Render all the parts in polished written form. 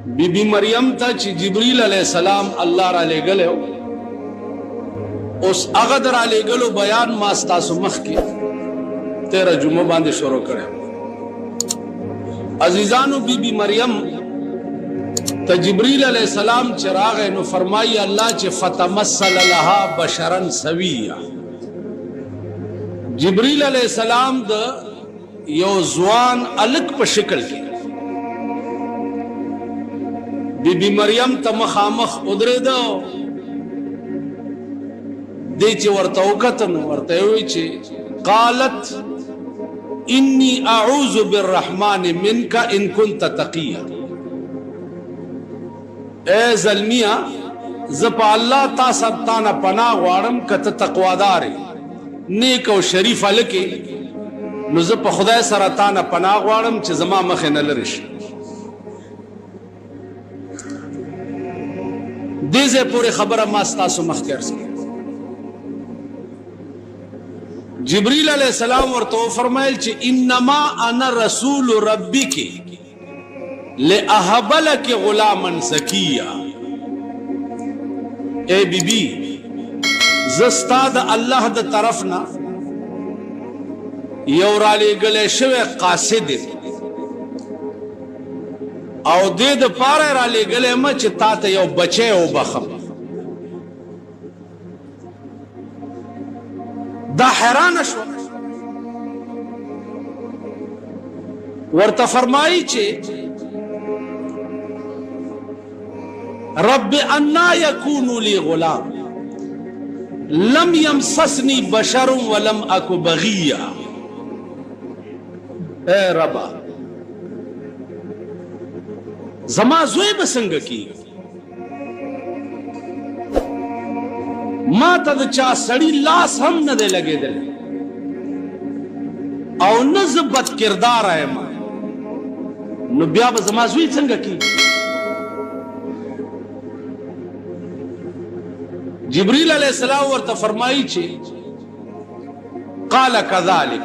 बीबी मरियम था ची जिब्रील अलैहिस्सलाम अल्लाह रा ले गले उस अगद रा ले गलो बयान मास्ता सुमख की 13 जुम्मों बांधे शुरू करे। अजीजानु बीबी मरियम त जिब्रील अलैहिस्सलाम चिराग नु फरमाई अल्लाह चे फतमस्सल लहा बशरन सविया। जिब्रील अलैहिस्सलाम द यो ज़वान अलग पर शिकल की बीबी मरियम त मखामख उदरे दो दे चे वर्तौकतन वर्ते हुई चे कालत इन्नी अऊज़ु बिर्रहमान मिनका इन कुंत तकिया। ए ज़ल्मिया ज़पा अल्लाह ता सब ताना पना वाड़म कत तकवादारे नेक और शरीफ अलके नु ज़पा खुदा सरताना पना वाड़म चे ज़मा मखे न लरिश देजे पूरे खबर मास्ता सुमख कर सके। जिब्रील अलैहिस्सलाम और तो फरमाइल चे इन्नमा अना रसूल रब्बी के ले अहबल के गुलामन ज़किया। ए बीबी ज़स्ताद अल्लाह द तरफ ना यौराले गले शवे कासिद औ दे द पारे राले गले मच तात यौ बचे ओ बखम दा हैरान शो वर्ता फरमाई चे रब अन्ना यकूनु ली गुलाम लम यमससनी बशरुम वलम अकु बगिया। ए रबा जमा जोए बसंग की माँ तद चा सड़ी लाश हम न दे लगे दिल और नजबत किरदार है माँ नुबिया जमा जोई संग की। जिब्रील अलैहिस्सलाम और तफरमाई छे काला कज़ालिक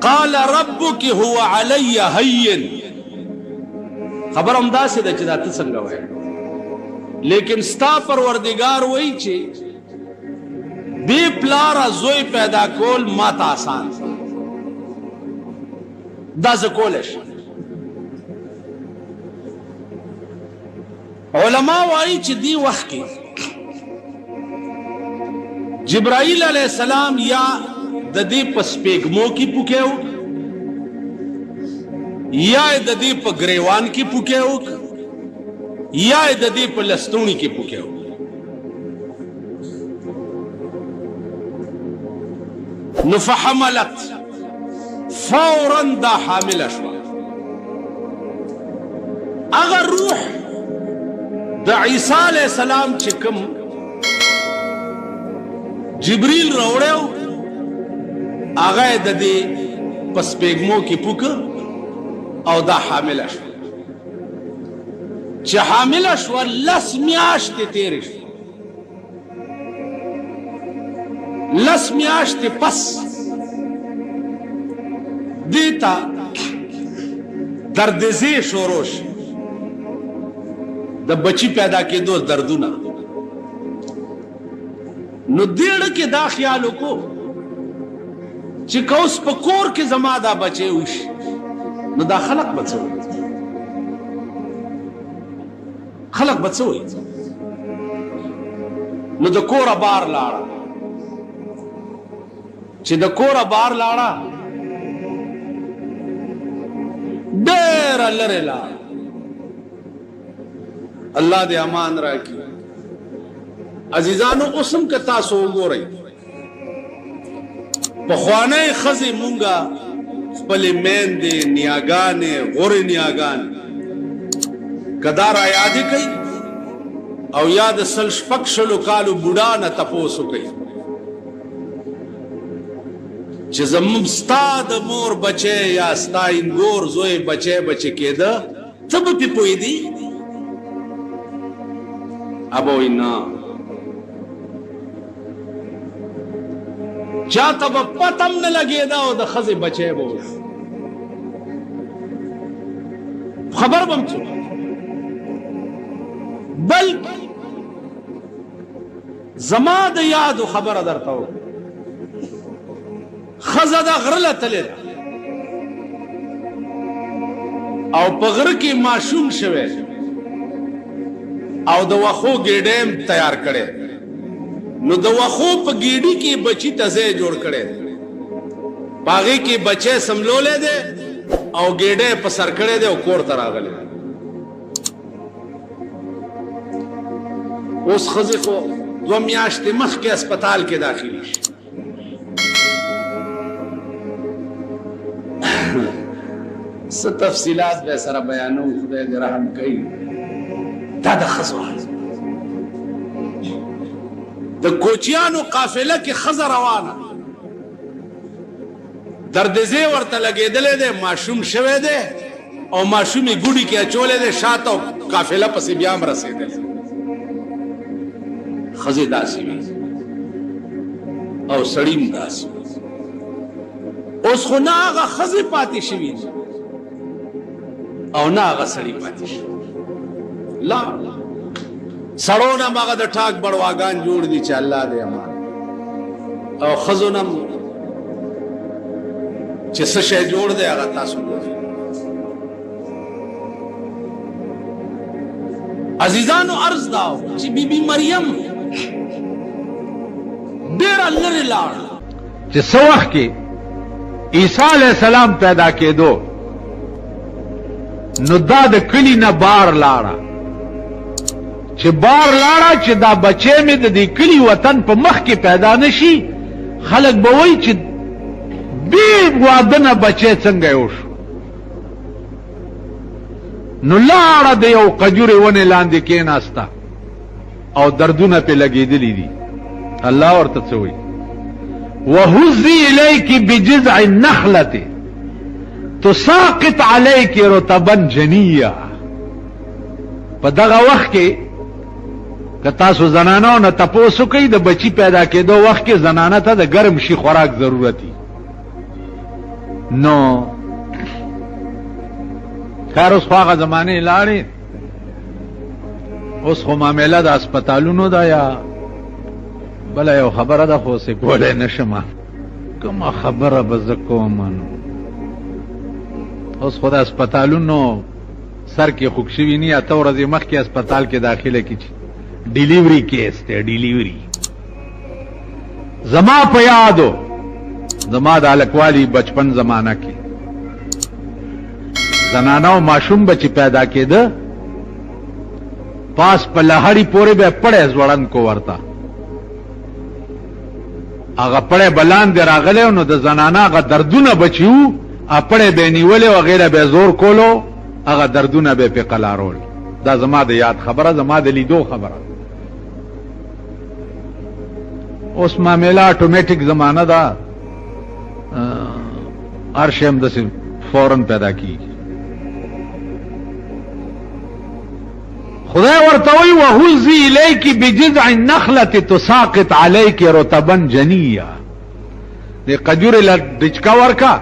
काला रब्बुकी हुवा अलैया हय्यन। खबर हमदा से दचदा तसंग है लेकिन स्ता परवरदिगार वही छे बे प्लारा जोई पैदा कोल माता आसान दस कोलश। उलमा वाई च दी वक्त की जिब्राइल अलैहिस्सलाम या ददी पस्पेगमो की पुकेव या ददी प ग्रेवान की पुकेव या ददी प लस्तूनी की पुकेव। नुफहमलत फौरन दा हामिल अशवा अगर रूह द ईसा अलैहिस्सलाम चिकम जिब्रील रोड़े आगा ददे पस्पेगमो की पुक और दा हामिल अशवा च हामिल अशवा लस म्याश्ते तेरिश लस म्याश्ते पस देता दर्दजे शोरोश द बची पैदा के दो दर्दुना नु देड़ के दा ख्यालों को चिकौस पकोर के जमादा बचे उश नु दा खलक बचो खलक बचो नु द कोरा बार लाड़ा च द कोरा बार लाड़ा देर अल्लरे लाड़ा अल्लाह दे अमान राखी। अजीजानो उसम के तासो गो रही पखवाने खजी मुंगा पले मैन दे नियागाने गोरे नियागान कदारा याद कई और याद सल्श पक्षलो कालू बुढ़ा न तपोसु कई स्ताद मोर बचे या स्ता इंगोर जोए बचे बचे के द तब पिपोई दी अब इना चा तब पतम न लगे दा द खजे बचे बोल خبر بم څه بل زما د یادو خبره درته وکړه ښځه د غره له تلې ده او په غره کې ماشوم شوی او د وښو ګېډۍ هم تیار کړی نو د وښو په ګېډۍ کې بچي ته ځای جوړ کړی په هغې کې بچی سملولی دی او ګېډۍ په سر کړی دی او کور ته راغلی اوس ښځې خو 2 میاشتې مخکې هسپتال کې داخلي شي څه تفصیلات به سره بیانوم خدای دې رحم کوي دا د ښځو حال د کوچیانو قافله کې ښځه روانه دردزې ورته لګېدلی دی ماشوم شوی دی او ماشوم یې ګوډي کې اچولی دی شاته او قافله پسې بیا هم رسېدلی ښځې داسې وي او سړي هم داسې وي اوس خو نه هغه ښځې پاتې شوي دي او نه هغه سړي پاتې شوي لا سړو نه هم هغه د ټاک بړواګان جوړ دي چې الله دې امان او ښځو نه چې څه شی جوړ دی هغه تاسو ګورئ عزیزانو عرض داو چې بی بی مریم ډېره لرې لاړه چې څه وخت کې عیسی علیہ السلام پیدا کېدو نو دا د کلی نه بار لاړه چې بار لاړه چې دا بچی مې د دې کلی وطن په مخ کې پیدا نشي خلک به وایي چې بې واده نه بچی څنګه یو شو نو لاړه د یو قجورې ونې لاندې کېناسته او دردونه پې لګېدلي دي الله ورته څه وایي وهزي إليك بجذع النخلة تساقط عليك رطبا جنيا په دغه وخت کې که تاسو زنانو نه تپوس وکئ د بچي پیدا کېدو وخت کې زنانه ته د ګرم شي خوراک ضرورت وي نو خیر اوس خو هغه زمانې لاړې اوس خو معامله د هسپتالونو ده یا بله یو خبره ده خو اوسې کولی نه شمه کومه خبره به زه کوم نو اوس خو د هسپتالونو سر کې خوږ شوي ني اته ورځې مخکې هسپتال کې داخله کړي چې ډیلیوري کیس دی ډیلیوري زما په یادو زما د هلکوالي بچپن زمانه کې زنانه او ماشوم به چې پیدا کېده پاس په لهړي پورې به پړی ځوړند کو ورته هغه پړی به لاندې راغلی نو د زنانه هغه دردونه به چې وو پړی به یې نیولې و هغې له به یې زور کولو هغه دردونه به یې پې قلارول دا زما د یاد خبره زما د لیدو خبره اوس معامله اټومیټک زمانه ده هر شی هم داسې فوراً پیدا کېږي خدای ورته وایي وهزي الیک بجذع النخلة تساقط علیک رطبا جنیا دې قجورې له ډچکا ورکا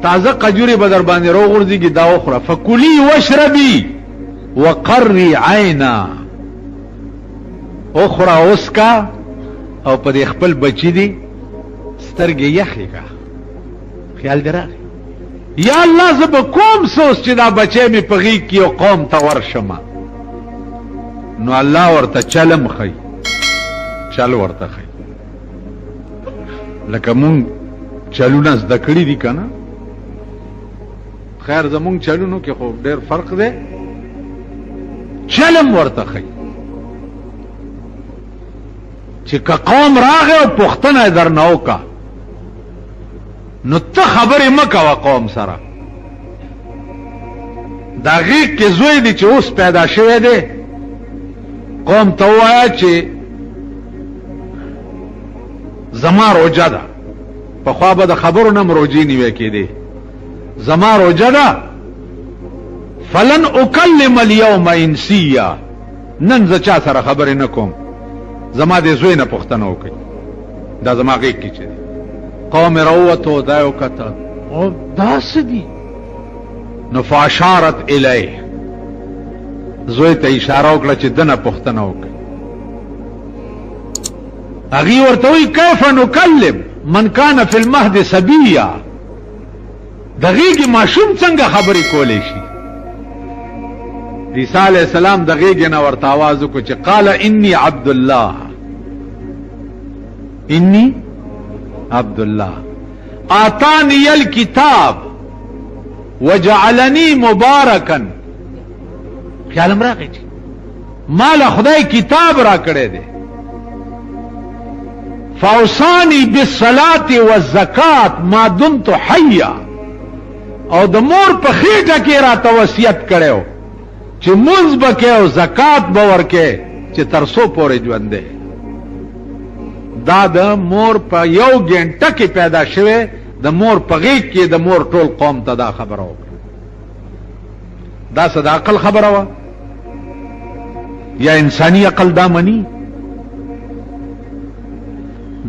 تازه قجورې به در باندې راوغورځېږي دا وخوره فکلي واشربي وقري عینا اخوره اوسکا او په دې خپل بچي دي سترګې یخې کا خیال دې راغی یا الله زه به کوم سوس چې دا بچی مې په غېږ کې یو قوم ته ورشمه نو الله ورته چلم خی چل ورته خی لکه مونږ چلونه زده کړي دي که نه خیر زمونږ چلونو کې خو ډېر فرق دی چلم ورته خی چې که قوم راغی او پوښتنه یې درنه وکړه نو ته خبرې مه کوه قوم سره دا غېږ کې زوی دی چې اوس پیدا شوی دی قوم ته ووایه چې زما روجه ده پخوا به د خبرو نه م روجې نیوی کېدې زما روجه ده فلن اکلم اليوم انسیا نن زه چا سره خبرې نه کوم زما دې زوی نه پوښتنه وکړي دا زما غېږ کې چې دی قوم راووتو دا یې وکتل او دا څه دي نو فاشارت الیه زوی ته اشاره وکړه چې دنه پوښتنه وکړي. هغې ورته وایي کیف نکلم من کان فی المهد صبیا، د غېږې ماشوم څنګه خبرې کولی شي؟ عیسی علیہ السلام د غېږې نه ورته آواز وکړو چې قال انی عبد الله، انی عبد الله آتانی الکتاب وجعلنی مبارکا. خیالم راغی چې مال خدای کتاب را کړی دی. فاوصانی بالصلاة والزکات ما دمت حیا، او د مور په خېټه کې راته وصیت کړو چې مونځ به کې او زکات به ورکې چې تر څو پورې ژوند دی. دا د مور په یو ګنټه کې پیدا شوه، د مور په غېږ کې د مور ټول قوم ته دا خبره وکړه. دا څه د عقل خبره وه یا انساني عقل دا مني؟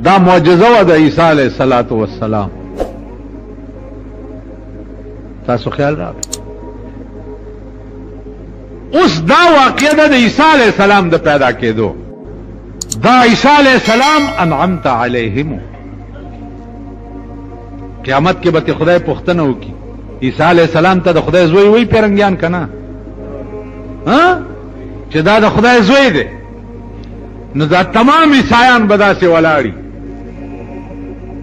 دا معجزه وه د عیسی علیه الصلاة والسلام. تاسو خیال راغی؟ اوس دا واقعه ده د عیسی علیه السلام د پیدا کېدو. دا عیسی علیہ السلام انعمت علیہم. قیامت کې به خدای پوښتنه وکړي عیسی علیہ السلام ته د خدای زوی وی پیرنګیان کنه ها چې دا د خدای زوی دی، نو دا تمام عیسایان به داسې ولاړي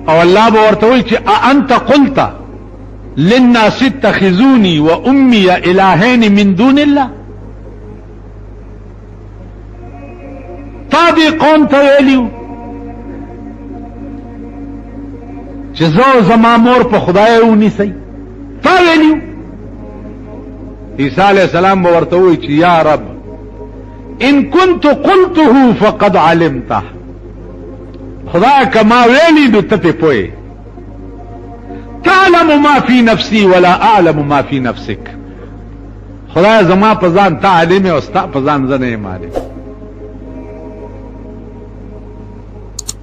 او الله به ورته وایي چې انت قلت للناس اتخذوني وامي الهين من دون الله. تا دې قوم ته ویلیو چې زه زما مور په خدای ونیسئ؟ تا ویلیو؟ عیسی علیہ السلام به ورته وایي چې یا رب ان كنت قلته فقد علمته. خدای کما ویلی نو ته پې پوهې. تعلم ما فی نفسی ولا اعلم ما فی نفسک. خدای زما په ځان ته عالم او ستا په ځان زه نه یم عالم.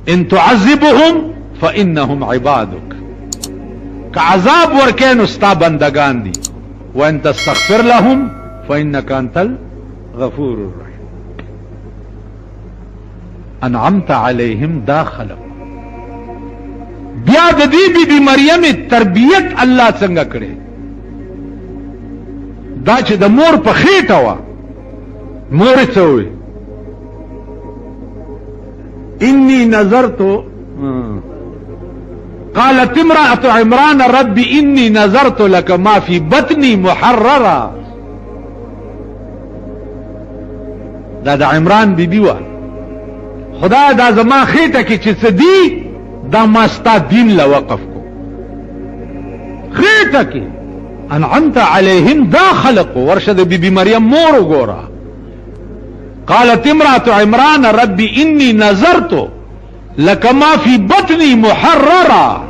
ان تعذبهم فانهم عبادك، که عذاب ورکې نو ستا بندگان دي. وان تستغفر لهم فانك انت الغفور الرحیم. انعمت علیهم دا خلق. بیا د دې بی بی مریم تربیت الله څنګه کړي؟ دا چې د مور په خېټه وه، مور څه وي؟ انی نظرت، قالت امرأة عمران رب انی نظرت لك ما في بطني محررا. دا د عمران بی بی وه. خدا دا زما خېټه کې چې څه دي دا ما ستا دین له وقف کو. خېټه کې انعمت علیهم دا خلق. ورشه د بی بی مریم مور وګوره. قالت امرأة عمران رب انی نظرت لك ما في بطني محررا.